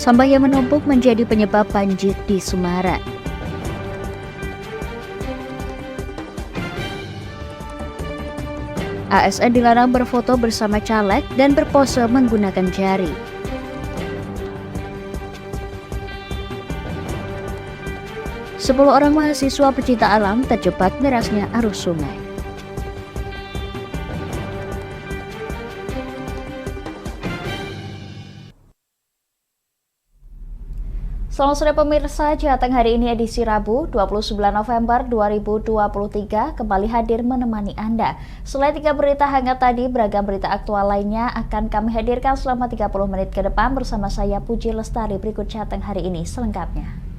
Sampah yang menumpuk menjadi penyebab banjir di Semarang. ASN dilarang berfoto bersama caleg dan berpose menggunakan jari. Sepuluh orang mahasiswa pecinta alam terjebak derasnya arus sungai. Selamat sore pemirsa, Jateng hari ini edisi Rabu 29 November 2023 kembali hadir menemani Anda. Selain 3 berita hangat tadi, beragam berita aktual lainnya akan kami hadirkan selama 30 menit ke depan bersama saya Puji Lestari. Berikut Jateng hari ini selengkapnya.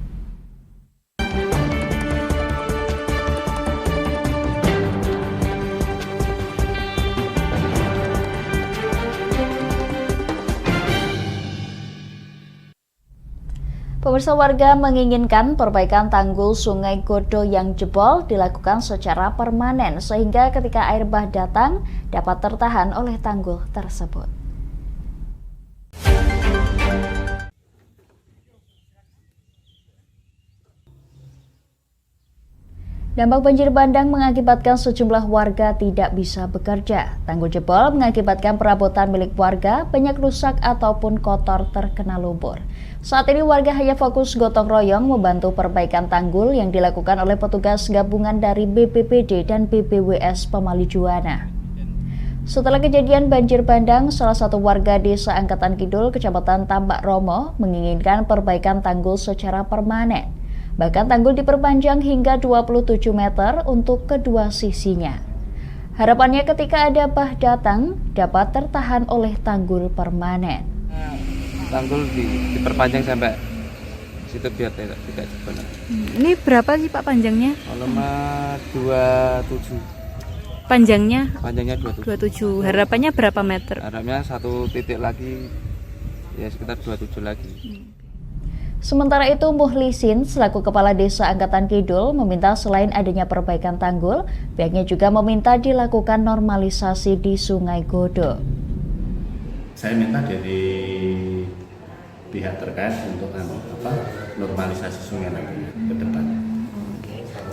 Pemirsa, warga menginginkan perbaikan tanggul Sungai Godo yang jebol dilakukan secara permanen sehingga ketika air bah datang dapat tertahan oleh tanggul tersebut. Dampak banjir bandang mengakibatkan sejumlah warga tidak bisa bekerja. Tanggul jebol mengakibatkan perabotan milik warga banyak rusak ataupun kotor terkena lumpur. Saat ini warga hanya fokus gotong royong membantu perbaikan tanggul yang dilakukan oleh petugas gabungan dari BPBD dan BPWS Pemali Juwana. Setelah kejadian banjir bandang, salah satu warga Desa Angkatan Kidul, Kecamatan Tambak Romo, menginginkan perbaikan tanggul secara permanen. Bahkan tanggul diperpanjang hingga 27 meter untuk kedua sisinya. Harapannya ketika ada bah datang dapat tertahan oleh tanggul permanen. Tanggul diperpanjang sampai situ biar tidak jebol. Ini berapa sih Pak panjangnya? Alamat 27. Panjangnya 27. Harapannya berapa meter? Harapannya satu titik lagi, ya sekitar 27 lagi. Sementara itu, Muhlisin selaku Kepala Desa Angkatan Kidul meminta selain adanya perbaikan tanggul, pihaknya juga meminta dilakukan normalisasi di Sungai Godo. Saya minta dari pihak terkait untuk normalisasi sungai nanti ke depan.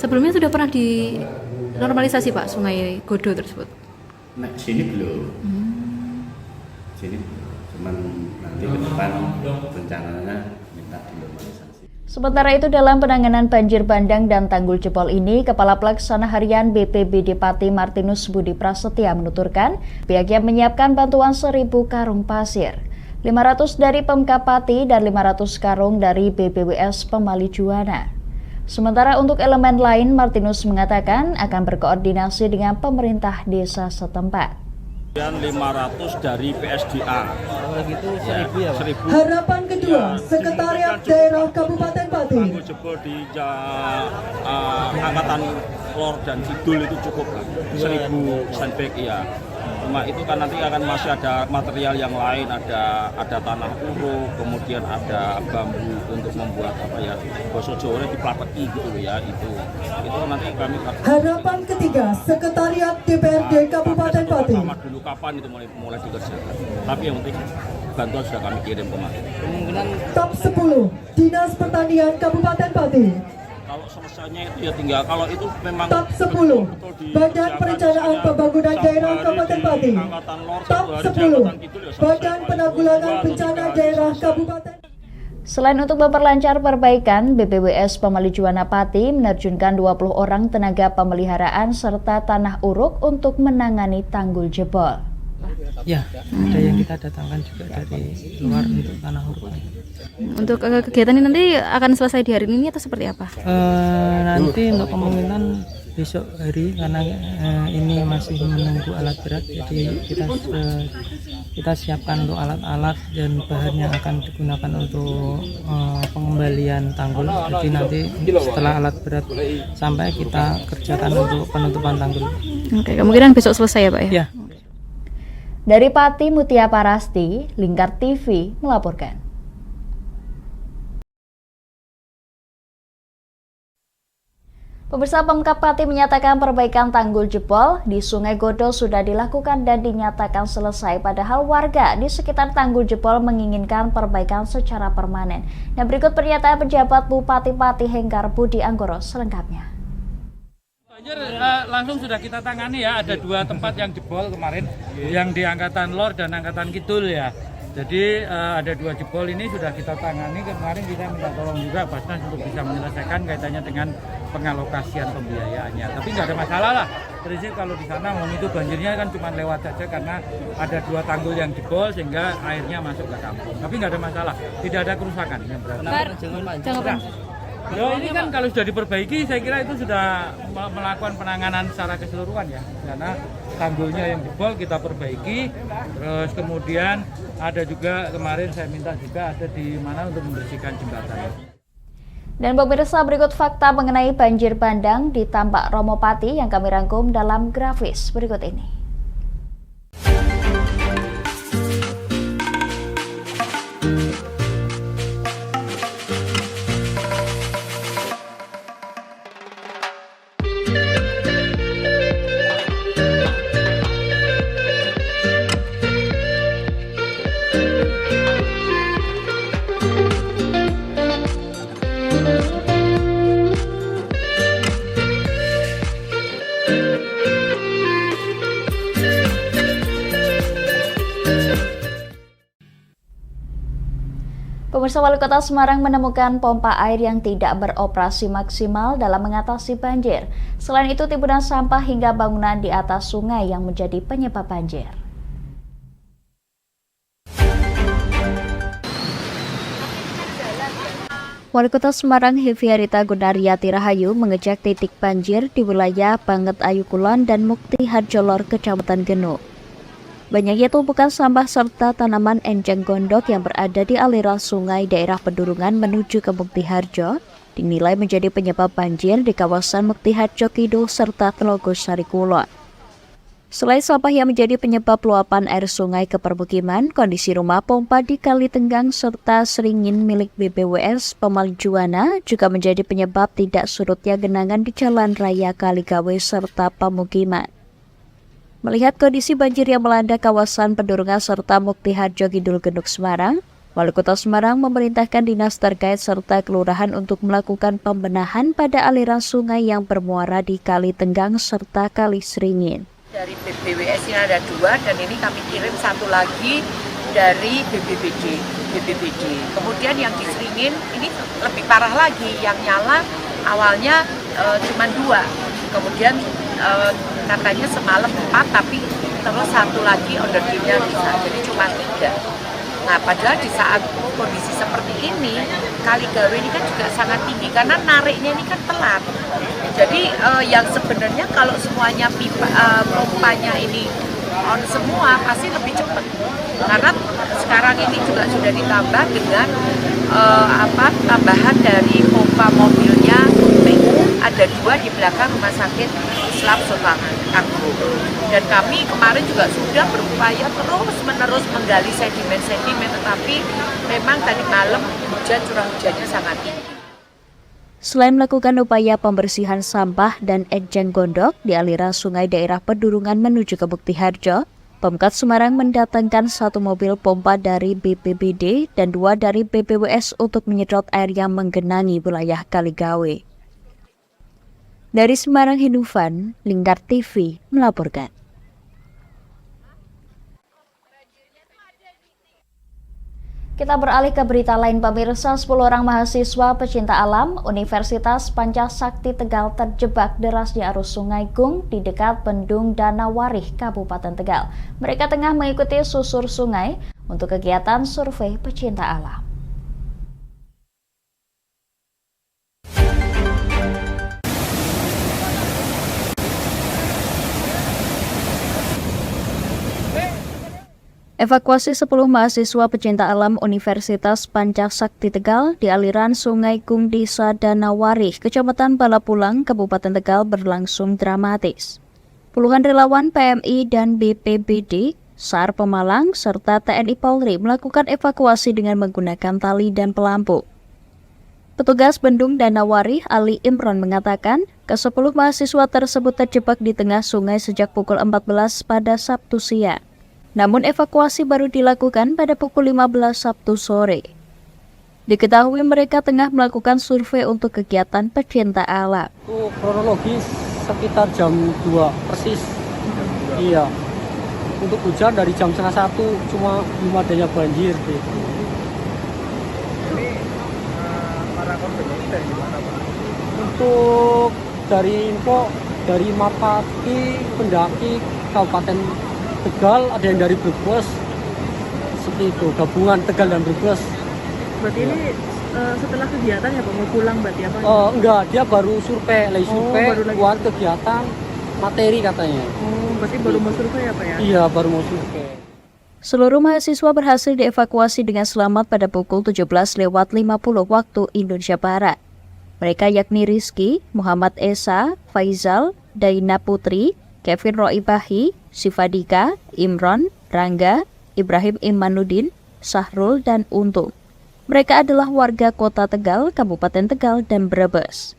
Sebelumnya sudah pernah dinormalisasi Pak Sungai Godo tersebut? Nah, sini belum. Sini belum. Cuman nanti ke depan rencananya minta dinormalisasi. Sementara itu, dalam penanganan banjir bandang dan tanggul jebol ini, Kepala Pelaksana Harian BPBD Pati Martinus Budi Prasetya menuturkan pihaknya menyiapkan bantuan 1.000 karung pasir, 500 dari Pemkab Pati dan 500 karung dari BPWS Pemali Juwana. Sementara untuk elemen lain, Martinus mengatakan akan berkoordinasi dengan pemerintah desa setempat. Dan 500 dari PSDA. Kalau gitu 1.000 ya Pak? 1.000. Harapan kedua, Sekretariat Daerah Kabupaten Pati. Tanggul jebol di Angkatan Lor dan Kidul itu cukup 1.000 sandbag ya. Cuma itu kan nanti akan masih ada material yang lain, ada tanah uruk, kemudian ada bambu untuk membuat boso Jawa diplateki gitu ya, itu nanti kami. Harapan ketiga, Sekretariat DPRD Kabupaten Pati. Pertama dulu kapan itu mulai dikerjakan. Tapi yang penting bantuan sudah kami kirim kemarin. Kemungkinan Top 10, Dinas Pertanian Kabupaten Pati. Kalau selesainya itu ya tinggal, kalau itu memang Top 10, Badan Perencanaan Pembangunan Daerah Kabupaten Pati. Top 10, Badan Penanggulangan Bencana Daerah Kabupaten. Selain untuk memperlancar perbaikan, BPWS Pemali Juwana Pati menerjunkan 20 orang tenaga pemeliharaan serta tanah uruk untuk menangani tanggul jebol. Ya, ada yang kita datangkan juga dari luar untuk tanah uruk. Untuk kegiatan ini nanti akan selesai di hari ini atau seperti apa? Nanti untuk kemungkinan besok hari karena ini masih menunggu alat berat, jadi kita siapkan untuk alat-alat dan bahan yang akan digunakan untuk pengembalian tanggul. Jadi nanti setelah alat berat sampai kita kerjakan untuk penutupan tanggul. Oke, kemungkinan besok selesai ya Pak ya? Ya. Dari Pati, Mutia Parasti, Lingkar TV melaporkan. Pemirsa, Pemkab Pati menyatakan perbaikan tanggul jebol di Sungai Godo sudah dilakukan dan dinyatakan selesai, padahal warga di sekitar tanggul jebol menginginkan perbaikan secara permanen. Dan berikut pernyataan pejabat Bupati Pati Henggar Budi Anggoro selengkapnya. Banjir langsung sudah kita tangani ya, ada 2 tempat yang jebol kemarin, yang di Angkatan Lor dan Angkatan Kidul ya. Jadi ada 2 jebol ini sudah kita tangani. Kemarin kita minta tolong juga Basnas untuk bisa menyelesaikan kaitannya dengan pengalokasian pembiayaannya. Tapi nggak ada masalah lah. Prinsip kalau di sana itu banjirnya kan cuma lewat saja karena ada 2 tanggul yang jebol sehingga airnya masuk ke kampung. Tapi nggak ada masalah, tidak ada kerusakan yang berarti. Ya ini kan kalau sudah diperbaiki, saya kira itu sudah melakukan penanganan secara keseluruhan ya, karena tanggulnya yang jebol kita perbaiki, terus kemudian ada juga kemarin saya minta juga ada di mana untuk membersihkan jembatan. Dan pemirsa, berikut fakta mengenai banjir bandang di Tambak Romopati yang kami rangkum dalam grafis berikut ini. Pemirsa, Wali Kota Semarang menemukan pompa air yang tidak beroperasi maksimal dalam mengatasi banjir. Selain itu, timbunan sampah hingga bangunan di atas sungai yang menjadi penyebab banjir. Wali Kota Semarang Heviarita Gunariyati Rahayu mengecek titik banjir di wilayah Banget Ayu Kulon dan Mukti Harjolor, Kecamatan Genuk. Banyaknya tumpukan sampah serta tanaman enjeng gondok yang berada di aliran sungai daerah Pedurungan menuju ke Mukti Harjo dinilai menjadi penyebab banjir di kawasan Mukti Harjo Kidul serta Telogosari Kulon. Selain sampah yang menjadi penyebab luapan air sungai ke permukiman, kondisi rumah pompa di Kali Tenggang serta seringin milik BPWS Pemaljuana juga menjadi penyebab tidak surutnya genangan di Jalan Raya Kaligawe serta pemukiman. Melihat kondisi banjir yang melanda kawasan Pedurungan serta Mukti Harjo Kidul Genuk Semarang, Wali Kota Semarang memerintahkan dinas terkait serta kelurahan untuk melakukan pembenahan pada aliran sungai yang bermuara di Kali Tenggang serta Kali Seringin. Dari BPWS ini ada 2 dan ini kami kirim 1 lagi dari BPBD. Kemudian yang di Seringin ini lebih parah lagi, yang nyala awalnya cuma 2, kemudian katanya semalam 4, tapi terus 1 lagi ordernya bisa, jadi cuma 3. Nah, padahal di saat kondisi seperti ini, Kaligawe ini kan juga sangat tinggi karena nariknya ini kan telat. Jadi yang sebenarnya kalau semuanya pompanya ini on semua pasti lebih cepat. Karena sekarang ini juga sudah ditambah dengan tambahan dari pompa mobilnya PU, ada 2 di belakang Rumah Sakit Islam Sultan Agung. Dan kami kemarin juga sudah berupaya terus-menerus menggali sedimen-sedimen, tetapi memang tadi malam curah hujannya sangat tinggi. Selain melakukan upaya pembersihan sampah dan enjeng gondok di aliran sungai daerah Pedurungan menuju ke Mukti Harjo, Pemkab Semarang mendatangkan 1 mobil pompa dari BPBD dan 2 dari BPWS untuk menyedot air yang menggenangi wilayah Kaligawe. Dari Semarang, Hinufan, Lingkar TV melaporkan. Kita beralih ke berita lain, pemirsa. 10 orang mahasiswa pecinta alam Universitas Pancasakti Tegal terjebak derasnya arus Sungai Gung di dekat Bendung Danawarih, Kabupaten Tegal. Mereka tengah mengikuti susur sungai untuk kegiatan survei pecinta alam. Evakuasi 10 mahasiswa pecinta alam Universitas Pancasakti Tegal di aliran Sungai Gung Desa Danawarih, Kecamatan Balapulang, Kabupaten Tegal berlangsung dramatis. Puluhan relawan PMI dan BPBD, SAR Pemalang, serta TNI Polri melakukan evakuasi dengan menggunakan tali dan pelampu. Petugas Bendung Danawari Ali Imron mengatakan, ke-10 mahasiswa tersebut terjebak di tengah sungai sejak pukul 14 pada Sabtu siang. Namun evakuasi baru dilakukan pada pukul 15 Sabtu sore. Diketahui mereka tengah melakukan survei untuk kegiatan pecinta alam. Itu kronologis sekitar jam 2 persis. Iya. Untuk hujan dari jam 1:30 cuma belum adanya banjir gitu. Para korban ini dari mana, Pak? Untuk dari info dari Mapati, pendaki Kabupaten Tegal, ada yang dari Brebes. Seperti itu, gabungan Tegal dan Brebes. Berarti ini setelah kegiatan ya Pak, mau pulang berarti apa? Enggak, dia baru survei, buat kegiatan materi katanya. Berarti baru mau survei ya Pak ya? Iya, baru mau survei. Seluruh mahasiswa berhasil dievakuasi dengan selamat pada pukul 17.50 waktu Indonesia Barat. Mereka yakni Rizky, Muhammad Esa, Faizal, Daina Putri, Kevin Roibahi, Sifadika, Imron, Rangga, Ibrahim Imanuddin, Sahrul, dan Untung. Mereka adalah warga Kota Tegal, Kabupaten Tegal, dan Brebes.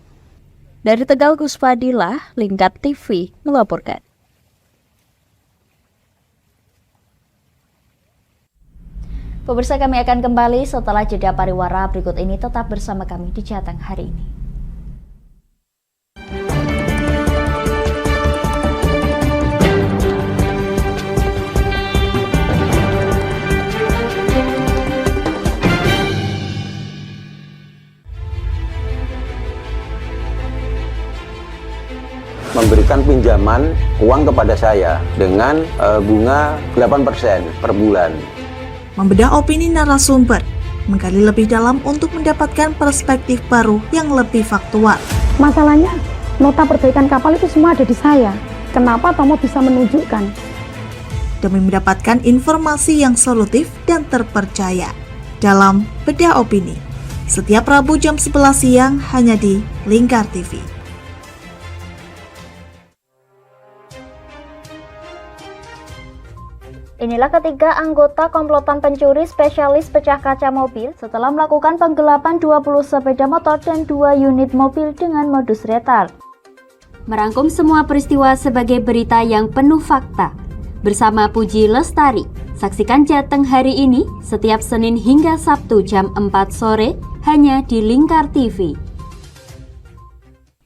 Dari Tegal, Gus Fadilah, Lingkar TV melaporkan. Pemirsa, kami akan kembali setelah jeda pariwara berikut ini. Tetap bersama kami di Jateng hari ini. Memberikan pinjaman uang kepada saya dengan bunga 8% per bulan. Membedah opini narasumber, menggali lebih dalam untuk mendapatkan perspektif baru yang lebih faktual. Masalahnya, nota perbaikan kapal itu semua ada di saya. Kenapa Tomo bisa menunjukkan? Demi mendapatkan informasi yang solutif dan terpercaya dalam Bedah Opini. Setiap Rabu jam 11 siang hanya di Lingkar TV. Inilah ketiga anggota komplotan pencuri spesialis pecah kaca mobil setelah melakukan penggelapan 20 sepeda motor dan 2 unit mobil dengan modus retal. Merangkum semua peristiwa sebagai berita yang penuh fakta. Bersama Puji Lestari, saksikan Jateng hari ini setiap Senin hingga Sabtu jam 4 sore hanya di Lingkar TV.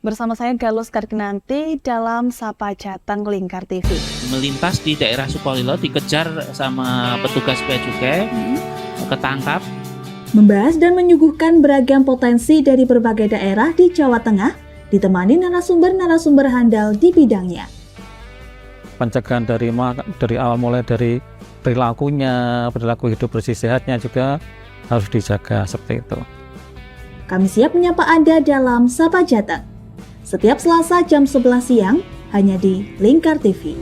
Bersama saya Galus Karginanti dalam Sapa Jateng Lingkar TV. Melintas di daerah Sukolilo dikejar sama petugas bea cukai, ketangkap. Membahas dan menyuguhkan beragam potensi dari berbagai daerah di Jawa Tengah, ditemani narasumber-narasumber handal di bidangnya. Pencegahan dari awal mulai dari perilaku hidup bersih sehatnya juga harus dijaga seperti itu. Kami siap menyapa Anda dalam Sapa Jateng. Setiap Selasa jam 11 siang hanya di Lingkar TV.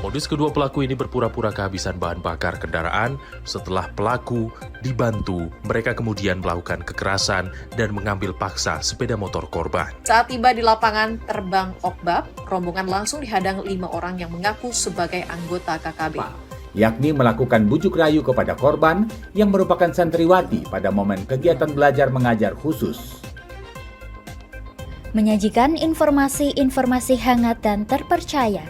Modus kedua pelaku ini berpura-pura kehabisan bahan bakar kendaraan. Setelah pelaku dibantu, mereka kemudian melakukan kekerasan dan mengambil paksa sepeda motor korban. Saat tiba di lapangan terbang Okbab, rombongan langsung dihadang 5 orang yang mengaku sebagai anggota KKB. Yakni melakukan bujuk rayu kepada korban yang merupakan santriwati pada momen kegiatan belajar mengajar khusus. Menyajikan informasi-informasi hangat dan terpercaya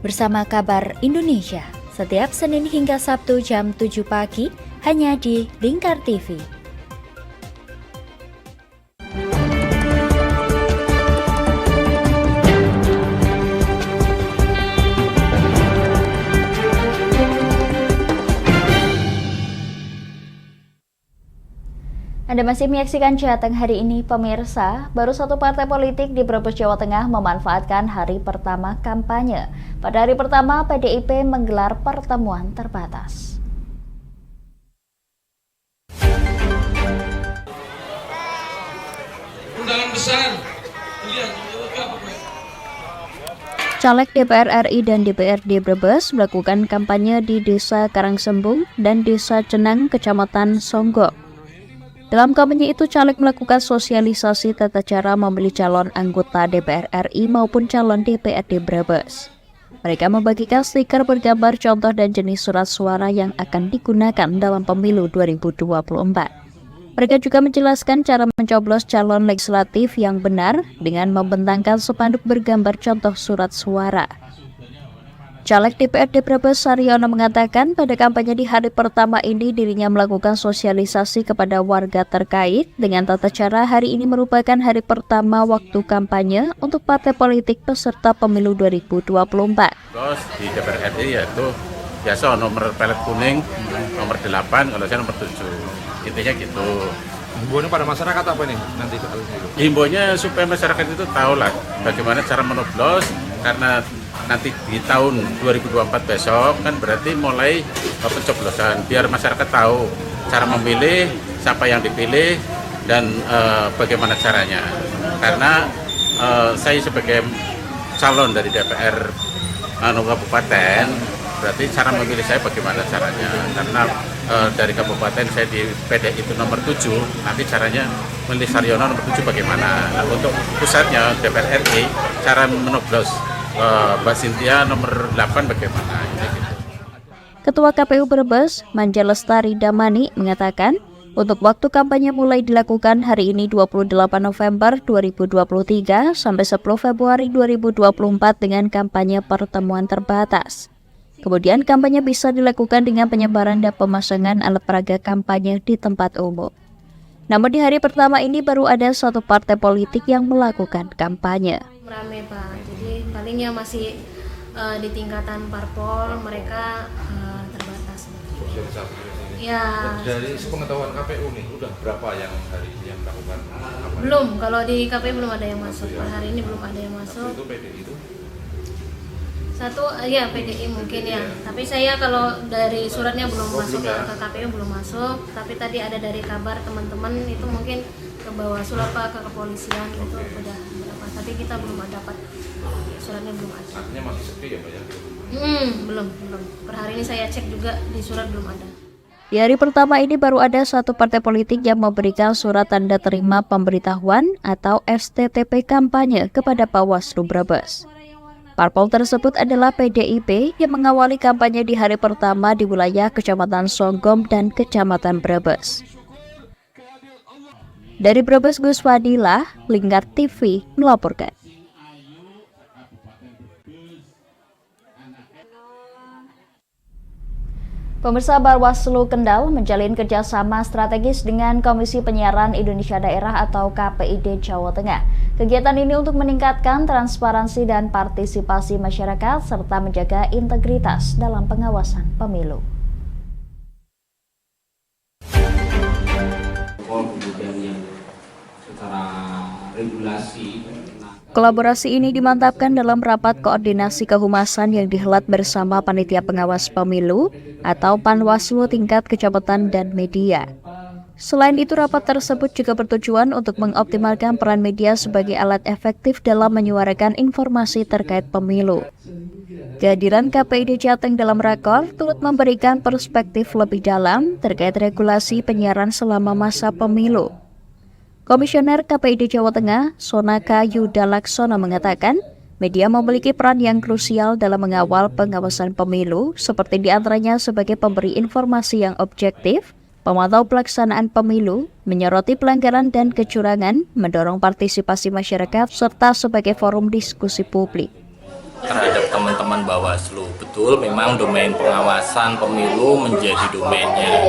bersama Kabar Indonesia setiap Senin hingga Sabtu jam 7 pagi hanya di Lingkar TV. Anda masih menyaksikan Jateng hari ini, pemirsa. Baru satu partai politik di Brebes, Jawa Tengah memanfaatkan hari pertama kampanye. Pada hari pertama, PDIP menggelar pertemuan terbatas. Undangan besar. Caleg DPR RI dan DPRD Brebes melakukan kampanye di Desa Karangsembung dan Desa Cenang, Kecamatan Songgok. Dalam kampanye itu, caleg melakukan sosialisasi tata cara memilih calon anggota DPR RI maupun calon DPRD Brebes. Mereka membagikan stiker bergambar contoh dan jenis surat suara yang akan digunakan dalam pemilu 2024. Mereka juga menjelaskan cara mencoblos calon legislatif yang benar dengan membentangkan spanduk bergambar contoh surat suara. Caleg DPRD Brebes Saryono mengatakan pada kampanye di hari pertama ini dirinya melakukan sosialisasi kepada warga terkait dengan tata cara hari ini merupakan hari pertama waktu kampanye untuk partai politik peserta pemilu 2024. Terus di DPR RI yaitu biasa nomor pelet kuning, nomor 8, kalau saya nomor 7. Intinya gitu. Himbauannya pada masyarakat apa nih nanti? Himbauannya supaya masyarakat itu tahu lah bagaimana cara menoblos, karena nanti di tahun 2024 besok kan berarti mulai pencoblosan, biar masyarakat tahu cara memilih, siapa yang dipilih, dan bagaimana caranya. Karena saya sebagai calon dari DPR kabupaten, berarti cara memilih saya bagaimana caranya. Karena dari kabupaten saya di PDI itu nomor 7, nanti caranya memilih Saryono nomor 7 bagaimana. Nah, untuk pusatnya DPR RI, cara menoblos Mbak Cynthia nomor 8 bagaimana? Gitu. Ketua KPU Brebes, Manja Lestari Damani, mengatakan untuk waktu kampanye mulai dilakukan hari ini 28 November 2023 sampai 10 Februari 2024 dengan kampanye pertemuan terbatas. Kemudian kampanye bisa dilakukan dengan penyebaran dan pemasangan alat peraga kampanye di tempat umum. Namun di hari pertama ini baru ada satu partai politik yang melakukan kampanye. Rame Pak, jadi palingnya masih di tingkatan parpol mereka terbatas. Ya. Dari sepengetahuan KPU nih, udah berapa yang hari ini yang melakukan kampanye? Belum, kalau di KPU belum ada yang masuk. Per hari ini belum ada yang masuk. Itu PDI itu? Satu, ya PDI mungkin ya. Tapi saya kalau dari suratnya belum masuk ke KPU belum masuk. Tapi tadi ada dari kabar teman-teman itu mungkin ke Bawaslu apa ke kepolisian itu udah berapa. Tapi kita belum dapat suratnya, belum ada. Artinya masih sepi ya Pak ya? Belum. Per hari ini saya cek juga di surat belum ada. Di hari pertama ini baru ada satu partai politik yang memberikan surat tanda terima pemberitahuan atau STTP kampanye kepada Bawaslu Brebes. Parpol tersebut adalah PDIP yang mengawali kampanye di hari pertama di wilayah Kecamatan Songgom dan Kecamatan Brebes. Dari Brebes, Gus Fadilah, Lingkar TV melaporkan. Pemirsa, Bawaslu Kendal menjalin kerjasama strategis dengan Komisi Penyiaran Indonesia Daerah atau KPID Jawa Tengah. Kegiatan ini untuk meningkatkan transparansi dan partisipasi masyarakat serta menjaga integritas dalam pengawasan pemilu. Kolaborasi ini dimantapkan dalam rapat koordinasi kehumasan yang dihelat bersama Panitia Pengawas Pemilu atau Panwaslu tingkat kecamatan dan media. Selain itu, rapat tersebut juga bertujuan untuk mengoptimalkan peran media sebagai alat efektif dalam menyuarakan informasi terkait pemilu. Kehadiran KPID Jateng dalam rakor turut memberikan perspektif lebih dalam terkait regulasi penyiaran selama masa pemilu. Komisioner KPID Jawa Tengah, Sonaka Yuda Laksona mengatakan, media memiliki peran yang krusial dalam mengawal pengawasan pemilu, seperti diantaranya sebagai pemberi informasi yang objektif, pemantau pelaksanaan pemilu, menyoroti pelanggaran dan kecurangan, mendorong partisipasi masyarakat, serta sebagai forum diskusi publik. Terhadap teman-teman Bawaslu, betul memang domain pengawasan pemilu menjadi domainnya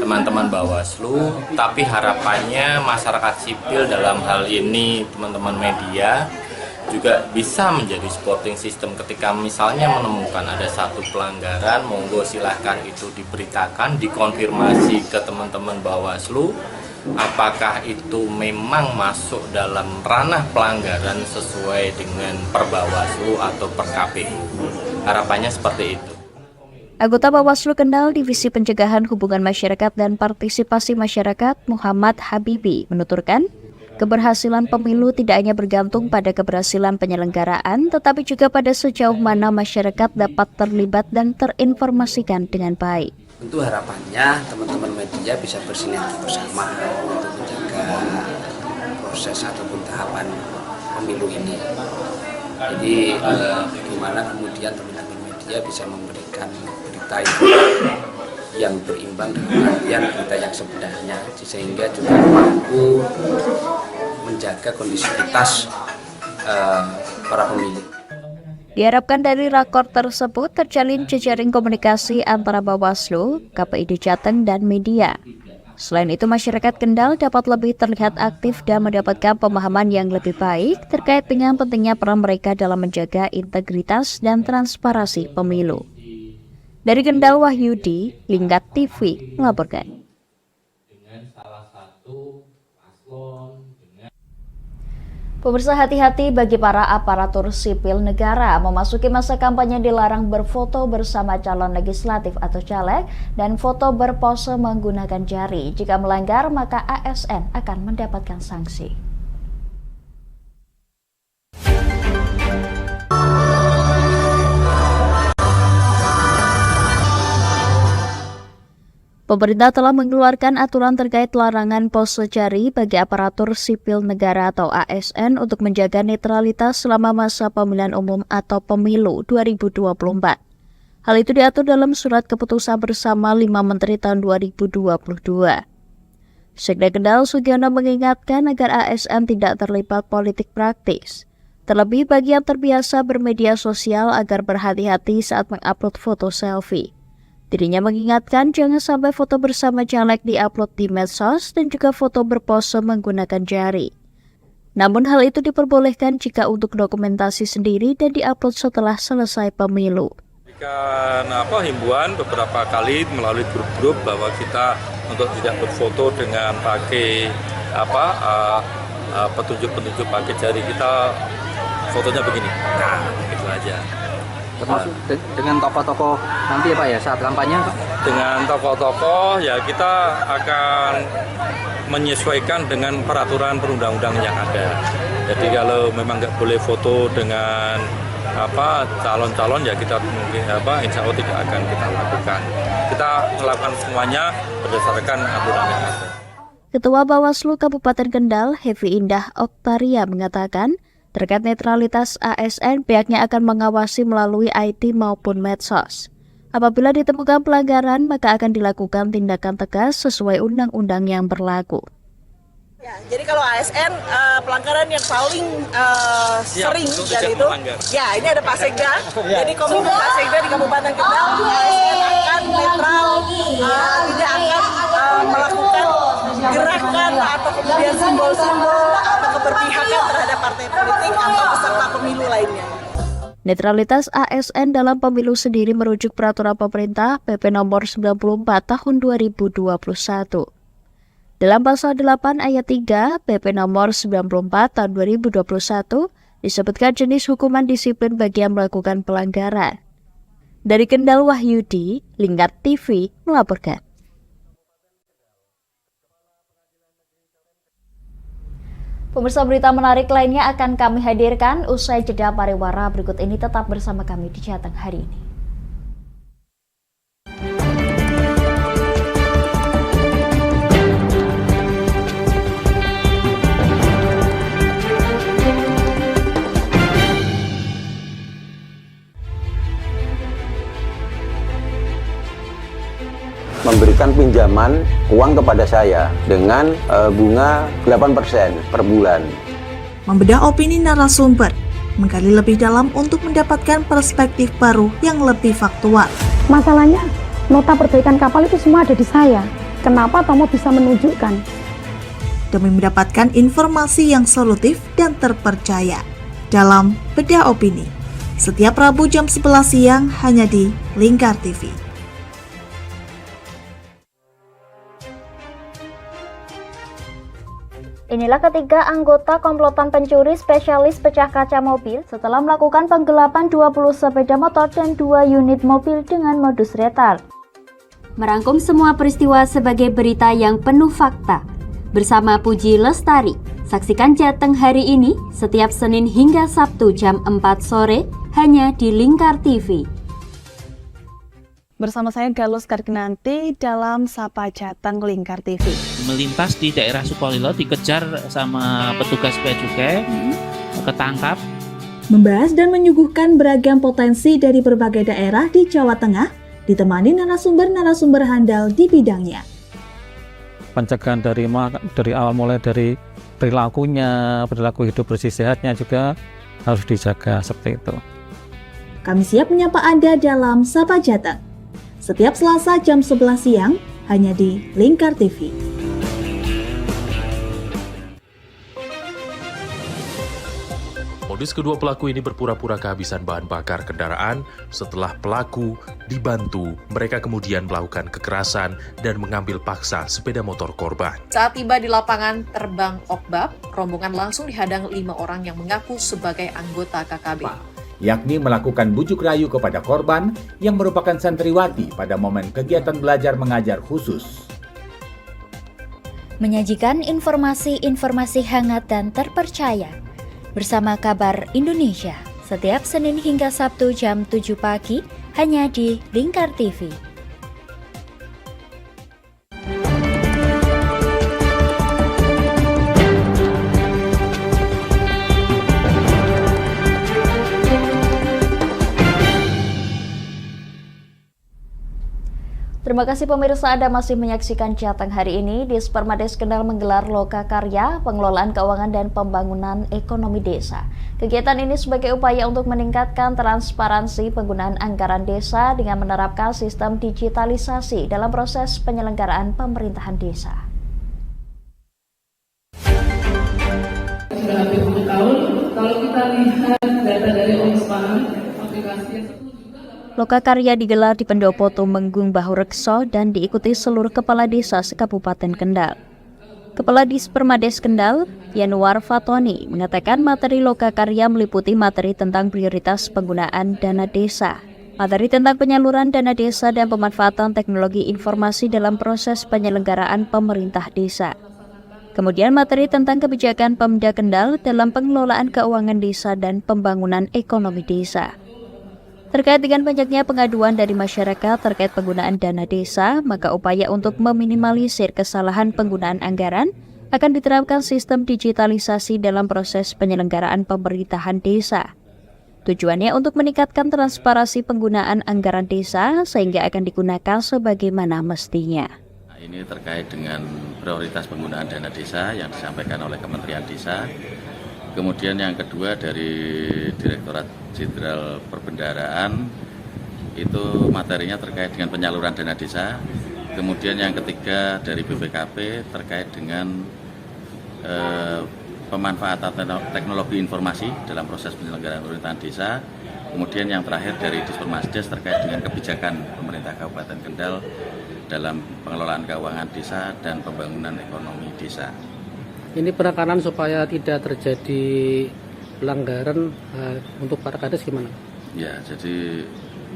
teman-teman Bawaslu, tapi harapannya masyarakat sipil dalam hal ini teman-teman media juga bisa menjadi supporting system ketika misalnya menemukan ada satu pelanggaran, monggo silahkan itu diberitakan, dikonfirmasi ke teman-teman Bawaslu apakah itu memang masuk dalam ranah pelanggaran sesuai dengan per Bawaslu atau per KPU. Harapannya seperti itu. Anggota Bawaslu Kendal Divisi Pencegahan Hubungan Masyarakat dan Partisipasi Masyarakat Muhammad Habibi menuturkan, keberhasilan pemilu tidak hanya bergantung pada keberhasilan penyelenggaraan, tetapi juga pada sejauh mana masyarakat dapat terlibat dan terinformasikan dengan baik. Tentu harapannya teman-teman media bisa bersinergi bersama untuk menjaga proses ataupun tahapan pemilu ini. Jadi bagaimana kemudian teman-teman media bisa memberikan berita yang berimbang dengan berita yang sebenarnya, sehingga juga mampu menjaga kondisivitas para pemilih. Diharapkan dari rakor tersebut terjalin jejaring komunikasi antara Bawaslu, KPID Jateng, dan media. Selain itu, masyarakat Kendal dapat lebih terlihat aktif dan mendapatkan pemahaman yang lebih baik terkait dengan pentingnya peran mereka dalam menjaga integritas dan transparansi pemilu. Dari Kendal, Wahyudi, Lingkar TV melaporkan. Pemirsa, hati-hati bagi para aparatur sipil negara. Memasuki masa kampanye dilarang berfoto bersama calon legislatif atau caleg dan foto berpose menggunakan jari. Jika melanggar, maka ASN akan mendapatkan sanksi. Pemerintah telah mengeluarkan aturan terkait larangan pose jari bagi aparatur sipil negara atau ASN untuk menjaga netralitas selama masa pemilihan umum atau pemilu 2024. Hal itu diatur dalam surat keputusan bersama 5 Menteri tahun 2022. Sekda Kendal Sugiono mengingatkan agar ASN tidak terlibat politik praktis. Terlebih bagi yang terbiasa bermedia sosial agar berhati-hati saat mengupload foto selfie. Dirinya mengingatkan jangan sampai foto bersama caleg diupload di medsos dan juga foto berpose menggunakan jari. Namun hal itu diperbolehkan jika untuk dokumentasi sendiri dan diupload setelah selesai pemilu. Berikan himbauan beberapa kali melalui grup-grup bahwa kita untuk tidak berfoto dengan pakai petunjuk-petunjuk pakai jari, kita fotonya begini. Nah, gitu aja. Termasuk dengan tokoh-tokoh nanti ya Pak ya saat kampanye Pak? Dengan tokoh-tokoh ya kita akan menyesuaikan dengan peraturan perundang-undangan yang ada. Jadi kalau memang nggak boleh foto dengan calon-calon ya kita mungkin insya Allah tidak akan kita lakukan. Kita melakukan semuanya berdasarkan aturan yang ada. Ketua Bawaslu Kabupaten Kendal, Hevi Indah Oktaria mengatakan, terkait netralitas ASN, pihaknya akan mengawasi melalui IT maupun medsos. Apabila ditemukan pelanggaran, maka akan dilakukan tindakan tegas sesuai undang-undang yang berlaku. Ya, jadi kalau ASN pelanggaran yang paling sering dari itu, ya ini ada Pak Sekda. Jadi komitmen Pak Sekda di Kabupaten Kendal, ASN akan netral, tidak akan melakukan gerakan atau kemudian simbol-simbol atau keberpihakan terhadap partai politik atau peserta pemilu lainnya. Netralitas ASN dalam pemilu sendiri merujuk peraturan pemerintah PP nomor 94 tahun 2021. Dalam pasal 8 ayat 3 PP nomor 94 tahun 2021 disebutkan jenis hukuman disiplin bagi yang melakukan pelanggaran. Dari Kendal, Wahyudi, Lingkar TV melaporkan. Pemirsa, berita menarik lainnya akan kami hadirkan usai jeda pariwara berikut ini. Tetap bersama kami di Jateng hari ini. Memberikan pinjaman uang kepada saya dengan bunga 8% per bulan. Membedah opini narasumber, menggali lebih dalam untuk mendapatkan perspektif baru yang lebih faktual. Masalahnya, nota perbaikan kapal itu semua ada di saya. Kenapa Tomo bisa menunjukkan? Demi mendapatkan informasi yang solutif dan terpercaya. Dalam Bedah Opini, setiap Rabu jam 11 siang hanya di Lingkar TV. Inilah ketiga anggota komplotan pencuri spesialis pecah kaca mobil setelah melakukan penggelapan 20 sepeda motor dan 2 unit mobil dengan modus retard. Merangkum semua peristiwa sebagai berita yang penuh fakta. Bersama Puji Lestari, saksikan Jateng hari ini setiap Senin hingga Sabtu jam 4 sore hanya di Lingkar TV. Bersama saya Galus Karginanti dalam Sapa Jateng Lingkar TV. Melintas di daerah Sukolilo dikejar sama petugas bea cukai, ketangkap membahas dan menyuguhkan beragam potensi dari berbagai daerah di Jawa Tengah, ditemani narasumber-narasumber handal di bidangnya. Pencegahan dari awal mulai dari perilakunya, perilaku hidup bersih sehatnya juga harus dijaga seperti itu. Kami siap menyapa Anda dalam Sapa Jateng. Setiap Selasa jam 11 siang, hanya di Lingkar TV. Modus kedua pelaku ini berpura-pura kehabisan bahan bakar kendaraan. Setelah pelaku dibantu, mereka kemudian melakukan kekerasan dan mengambil paksa sepeda motor korban. Saat tiba di lapangan terbang Okbab, rombongan langsung dihadang 5 orang yang mengaku sebagai anggota KKB. Yakni melakukan bujuk rayu kepada korban yang merupakan santriwati pada momen kegiatan belajar mengajar khusus. Menyajikan informasi-informasi hangat dan terpercaya bersama Kabar Indonesia setiap Senin hingga Sabtu jam 7 pagi hanya di Lingkar TV. Terima kasih pemirsa, Anda masih menyaksikan Jateng hari ini. Di Permades Kendal menggelar Loka Karya, pengelolaan keuangan dan pembangunan ekonomi desa. Kegiatan ini sebagai upaya untuk meningkatkan transparansi penggunaan anggaran desa dengan menerapkan sistem digitalisasi dalam proses penyelenggaraan pemerintahan desa. Sudah hampir 10 tahun, kalau kita lihat data dari Ombudsman, aplikasinya Loka Karya digelar di Pendopo Tumenggung Bahu Rekso dan diikuti seluruh kepala desa se-Kabupaten Kendal. Kepala Dispermades Kendal, Yanuar Fatoni, mengatakan materi Loka Karya meliputi materi tentang prioritas penggunaan dana desa, materi tentang penyaluran dana desa dan pemanfaatan teknologi informasi dalam proses penyelenggaraan pemerintah desa. Kemudian materi tentang kebijakan Pemda Kendal dalam pengelolaan keuangan desa dan pembangunan ekonomi desa. Terkait dengan banyaknya pengaduan dari masyarakat terkait penggunaan dana desa, maka upaya untuk meminimalisir kesalahan penggunaan anggaran akan diterapkan sistem digitalisasi dalam proses penyelenggaraan pemerintahan desa. Tujuannya untuk meningkatkan transparansi penggunaan anggaran desa sehingga akan digunakan sebagaimana mestinya. Ini terkait dengan prioritas penggunaan dana desa yang disampaikan oleh Kementerian Desa. Kemudian yang kedua dari Direktorat Jenderal Perbendaharaan, itu materinya terkait dengan penyaluran dana desa. Kemudian yang ketiga dari BPKP terkait dengan pemanfaatan teknologi informasi dalam proses penyelenggaraan pemerintahan desa. Kemudian yang terakhir dari Dispermasdes terkait dengan kebijakan pemerintah Kabupaten Kendal dalam pengelolaan keuangan desa dan pembangunan ekonomi desa. Ini penekanan supaya tidak terjadi pelanggaran untuk para kades gimana? Ya, jadi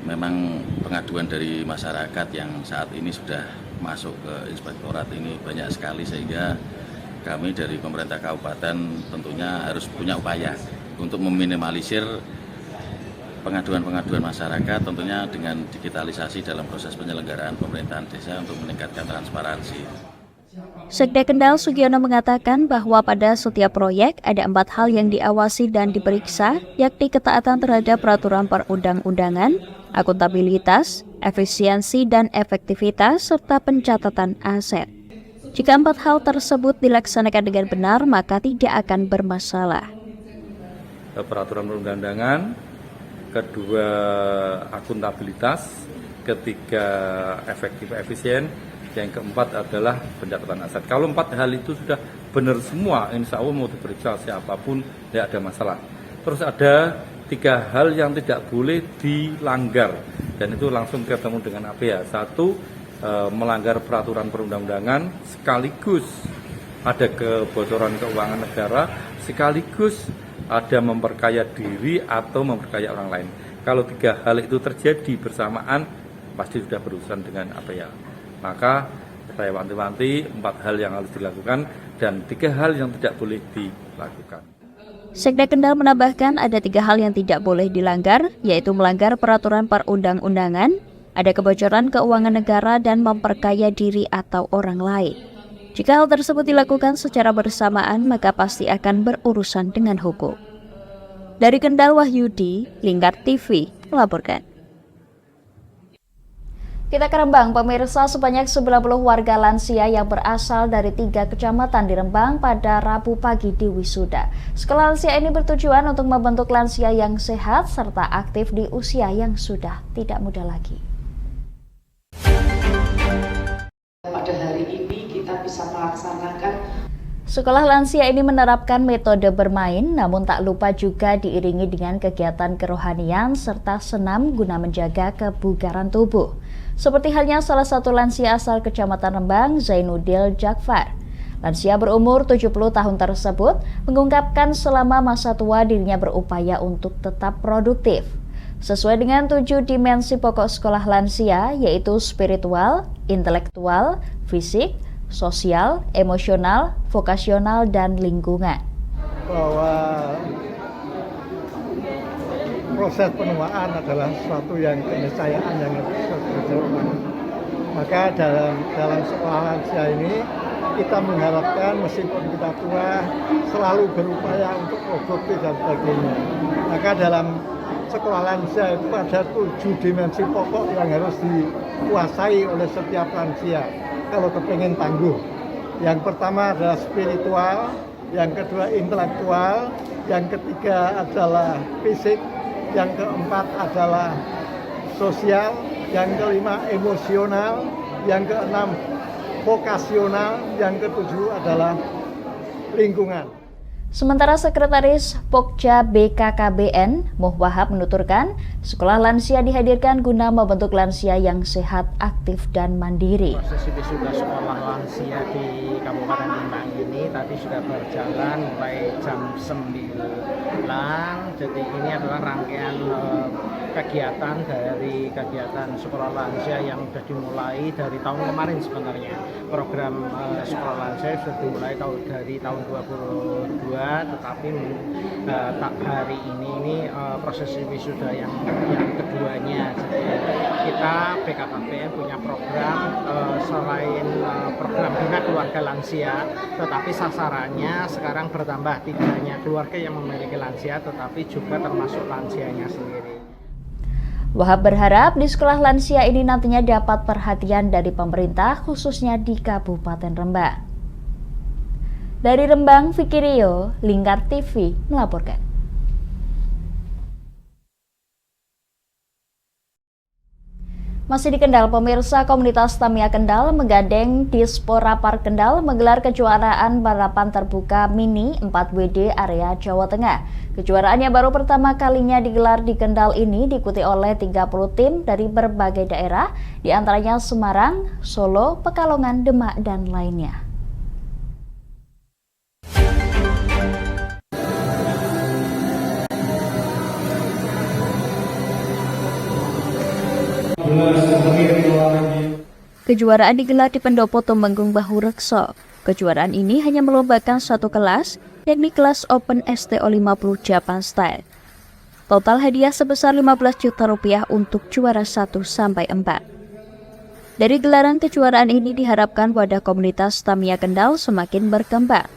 memang pengaduan dari masyarakat yang saat ini sudah masuk ke inspektorat ini banyak sekali, sehingga kami dari pemerintah kabupaten tentunya harus punya upaya untuk meminimalisir pengaduan-pengaduan masyarakat, tentunya dengan digitalisasi dalam proses penyelenggaraan pemerintahan desa untuk meningkatkan transparansi. Sekda Kendal Sugiono mengatakan bahwa pada setiap proyek ada 4 hal yang diawasi dan diperiksa, yakni ketaatan terhadap peraturan perundang-undangan, akuntabilitas, efisiensi dan efektivitas, serta pencatatan aset. Jika 4 hal tersebut dilaksanakan dengan benar, maka tidak akan bermasalah. Peraturan perundang-undangan, kedua akuntabilitas, ketiga efektif efisien, yang keempat adalah pencatatan aset. Kalau 4 hal itu sudah benar semua, insya Allah mau diperiksa siapapun tidak ada masalah. Terus ada 3 hal yang tidak boleh dilanggar, dan itu langsung ketemu dengan apa ya? 1, melanggar peraturan perundang-undangan, sekaligus ada kebocoran keuangan negara, sekaligus ada memperkaya diri atau memperkaya orang lain. Kalau 3 hal itu terjadi bersamaan, pasti sudah berurusan dengan apa ya? Maka saya wanti-wanti 4 hal yang harus dilakukan dan 3 hal yang tidak boleh dilakukan. Sekda Kendal menambahkan ada 3 hal yang tidak boleh dilanggar, yaitu melanggar peraturan perundang-undangan, ada kebocoran keuangan negara, dan memperkaya diri atau orang lain. Jika hal tersebut dilakukan secara bersamaan, maka pasti akan berurusan dengan hukum. Dari Kendal, Wahyudi, Lingkar TV melaporkan. Kita ke Rembang, pemirsa, sebanyak 90 warga lansia yang berasal dari 3 kecamatan di Rembang pada Rabu pagi di wisuda. Sekolah lansia ini bertujuan untuk membentuk lansia yang sehat serta aktif di usia yang sudah tidak muda lagi. Pada hari ini kita bisa melaksanakan Sekolah lansia ini menerapkan metode bermain, namun tak lupa juga diiringi dengan kegiatan kerohanian serta senam guna menjaga kebugaran tubuh. Seperti halnya salah satu lansia asal Kecamatan Rembang, Zainuddin Jakfar. Lansia berumur 70 tahun tersebut mengungkapkan selama masa tua dirinya berupaya untuk tetap produktif. Sesuai dengan 7 dimensi pokok sekolah lansia, yaitu spiritual, intelektual, fisik, sosial, emosional, vokasional, dan lingkungan. Bahwa proses penuaan adalah suatu yang keniscayaan yang harus dilakukan. Maka dalam sekolah lansia ini kita mengharapkan meskipun kita tua selalu berupaya untuk produktif dan sebagainya. Maka dalam sekolah lansia itu ada 7 dimensi pokok yang harus dikuasai oleh setiap lansia kalau kepingin tangguh. Yang pertama adalah spiritual, yang kedua intelektual, yang ketiga adalah fisik, yang keempat adalah sosial, yang kelima emosional, yang keenam vokasional, yang ketujuh adalah lingkungan. Sementara Sekretaris Pokja BKKBN, Muh Wahab menuturkan, sekolah lansia dihadirkan guna membentuk lansia yang sehat, aktif, dan mandiri. Proses wisuda sekolah lansia di Kabupaten Rembang ini tadi sudah berjalan mulai jam 9. Jadi ini adalah rangkaian kegiatan dari kegiatan sekolah lansia yang sudah dimulai dari tahun kemarin sebenarnya. Program sekolah lansia sudah dimulai dari tahun 2022, tetapi hari ini proses wisuda yang keduanya. Jadi kita BKKBN punya program selain program Bina Keluarga Lansia, tetapi sasarannya sekarang bertambah, tidak hanya keluarga yang memiliki lansia, tetapi juga termasuk lansianya sendiri. Wahab berharap di sekolah lansia ini nantinya dapat perhatian dari pemerintah, khususnya di Kabupaten Rembang. Dari Rembang, Vicky Rio, Lingkar TV melaporkan. Masih di Kendal, pemirsa, komunitas Tamiya Kendal menggandeng Dispora Park Kendal menggelar kejuaraan balapan terbuka mini 4WD area Jawa Tengah. Kejuaraan yang baru pertama kalinya digelar di Kendal ini diikuti oleh 30 tim dari berbagai daerah, diantaranya Semarang, Solo, Pekalongan, Demak, dan lainnya. Kejuaraan digelar di Pendopo Tumenggung Bahu Rekso. Kejuaraan ini hanya melombakan satu kelas, yakni kelas Open STO50 Japan Style. Total hadiah sebesar 15 juta rupiah untuk juara 1-4. Dari gelaran kejuaraan ini diharapkan wadah komunitas Tamiya Kendal semakin berkembang.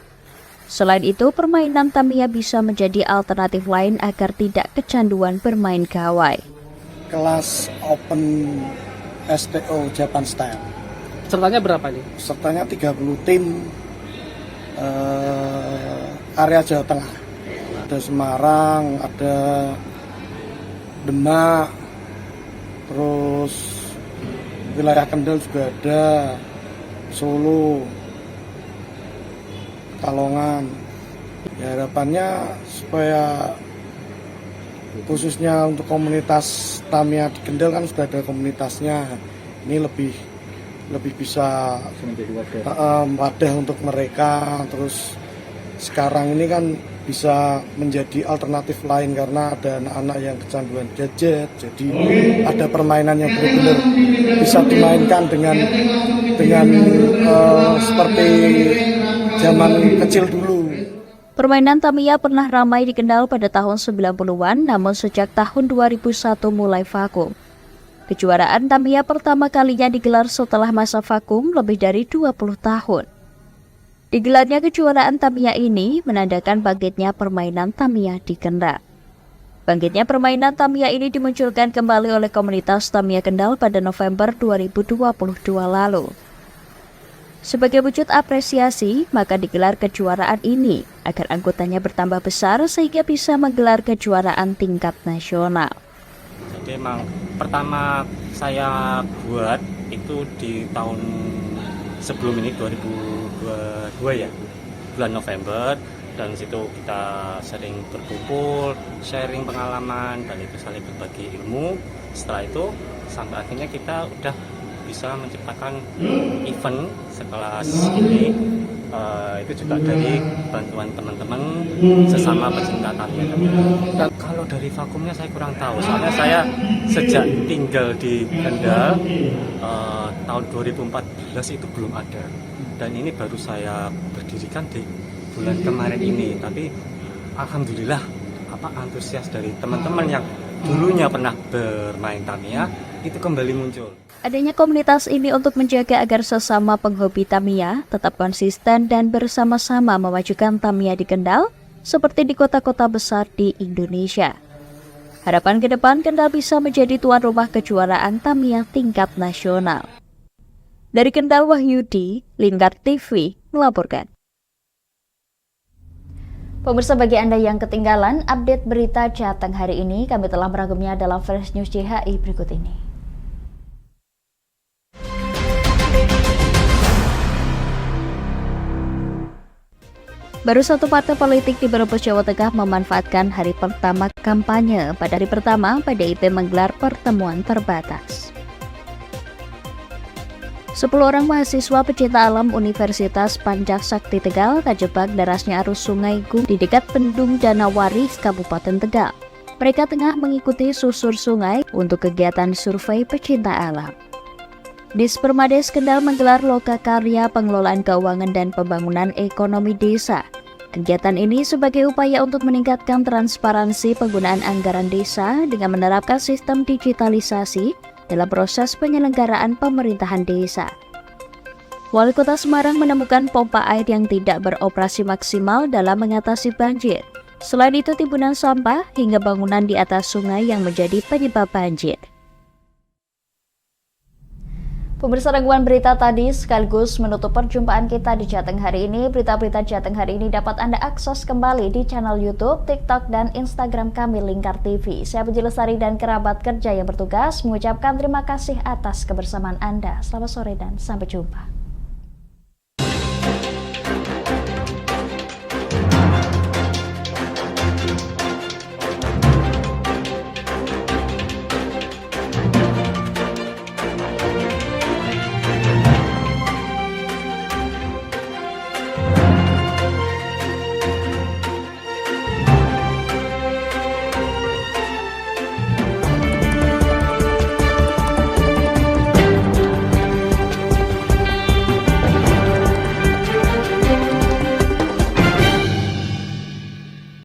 Selain itu, permainan Tamiya bisa menjadi alternatif lain agar tidak kecanduan bermain gawai. Kelas Open STO Japan Style. Pesertanya berapa nih? Pesertanya 30 tim area Jawa Tengah. Ada Semarang, ada Demak, terus wilayah Kendal juga ada, Solo, Pekalongan. Ya, harapannya supaya khususnya untuk komunitas Tamiya di Kendal kan sudah ada komunitasnya, ini lebih bisa wadah untuk mereka. Terus sekarang ini kan bisa menjadi alternatif lain karena ada anak-anak yang kecanduan gadget, jadi ada permainan yang benar-benar bisa dimainkan dengan seperti zaman kecil dulu. Permainan Tamiya pernah ramai di Kendal pada tahun 90-an, namun sejak tahun 2001 mulai vakum. Kejuaraan Tamiya pertama kalinya digelar setelah masa vakum lebih dari 20 tahun. Digelarnya kejuaraan Tamiya ini menandakan bangkitnya permainan Tamiya di Kendal. Bangkitnya permainan Tamiya ini dimunculkan kembali oleh komunitas Tamiya Kendal pada November 2022 lalu. Sebagai wujud apresiasi, maka digelar kejuaraan ini agar anggotanya bertambah besar sehingga bisa menggelar kejuaraan tingkat nasional. Jadi emang pertama saya buat itu di tahun sebelum ini 2022 ya, bulan November. Dan situ kita sering berkumpul, sharing pengalaman, dan itu saling berbagi ilmu. Setelah itu sampai akhirnya kita udah bisa menciptakan event sekelas ini. Itu juga dari bantuan teman-teman sesama pecinta Tamiya. Dan kalau dari vakumnya saya kurang tahu, soalnya saya sejak tinggal di Kendal tahun 2014 itu belum ada. Dan ini baru saya berdirikan di bulan kemarin ini, tapi alhamdulillah antusias dari teman-teman yang dulunya pernah bermain Tamiya itu kembali muncul. Adanya komunitas ini untuk menjaga agar sesama penghobi Tamiya tetap konsisten dan bersama-sama memajukan Tamiya di Kendal seperti di kota-kota besar di Indonesia. Harapan ke depan Kendal bisa menjadi tuan rumah kejuaraan Tamiya tingkat nasional. Dari Kendal, Wahyudi, Lingkar TV melaporkan. Pemirsa, bagi Anda yang ketinggalan update berita Jateng hari ini, kami telah merangkumnya dalam Flash News JHI berikut ini. Baru satu partai politik di Brebes, Jawa Tengah memanfaatkan hari pertama kampanye. Pada hari pertama, PDIP menggelar pertemuan terbatas. 10 orang mahasiswa pecinta alam Universitas Pancak Sakti Tegal terjebak derasnya arus sungai Gung di dekat Bendung Danawaris, Kabupaten Tegal. Mereka tengah mengikuti susur sungai untuk kegiatan survei pecinta alam. Dispermades Kendal menggelar loka karya pengelolaan keuangan dan pembangunan ekonomi desa. Kegiatan ini sebagai upaya untuk meningkatkan transparansi penggunaan anggaran desa dengan menerapkan sistem digitalisasi dalam proses penyelenggaraan pemerintahan desa. Wali Kota Semarang menemukan pompa air yang tidak beroperasi maksimal dalam mengatasi banjir. Selain itu, timbunan sampah hingga bangunan di atas sungai yang menjadi penyebab banjir. Pemirsa, rangkuman berita tadi sekaligus menutup perjumpaan kita di Jateng hari ini. Berita-berita Jateng hari ini dapat Anda akses kembali di channel YouTube, TikTok, dan Instagram kami Lingkar TV. Saya Puji Lestari dan kerabat kerja yang bertugas mengucapkan terima kasih atas kebersamaan Anda. Selamat sore dan sampai jumpa.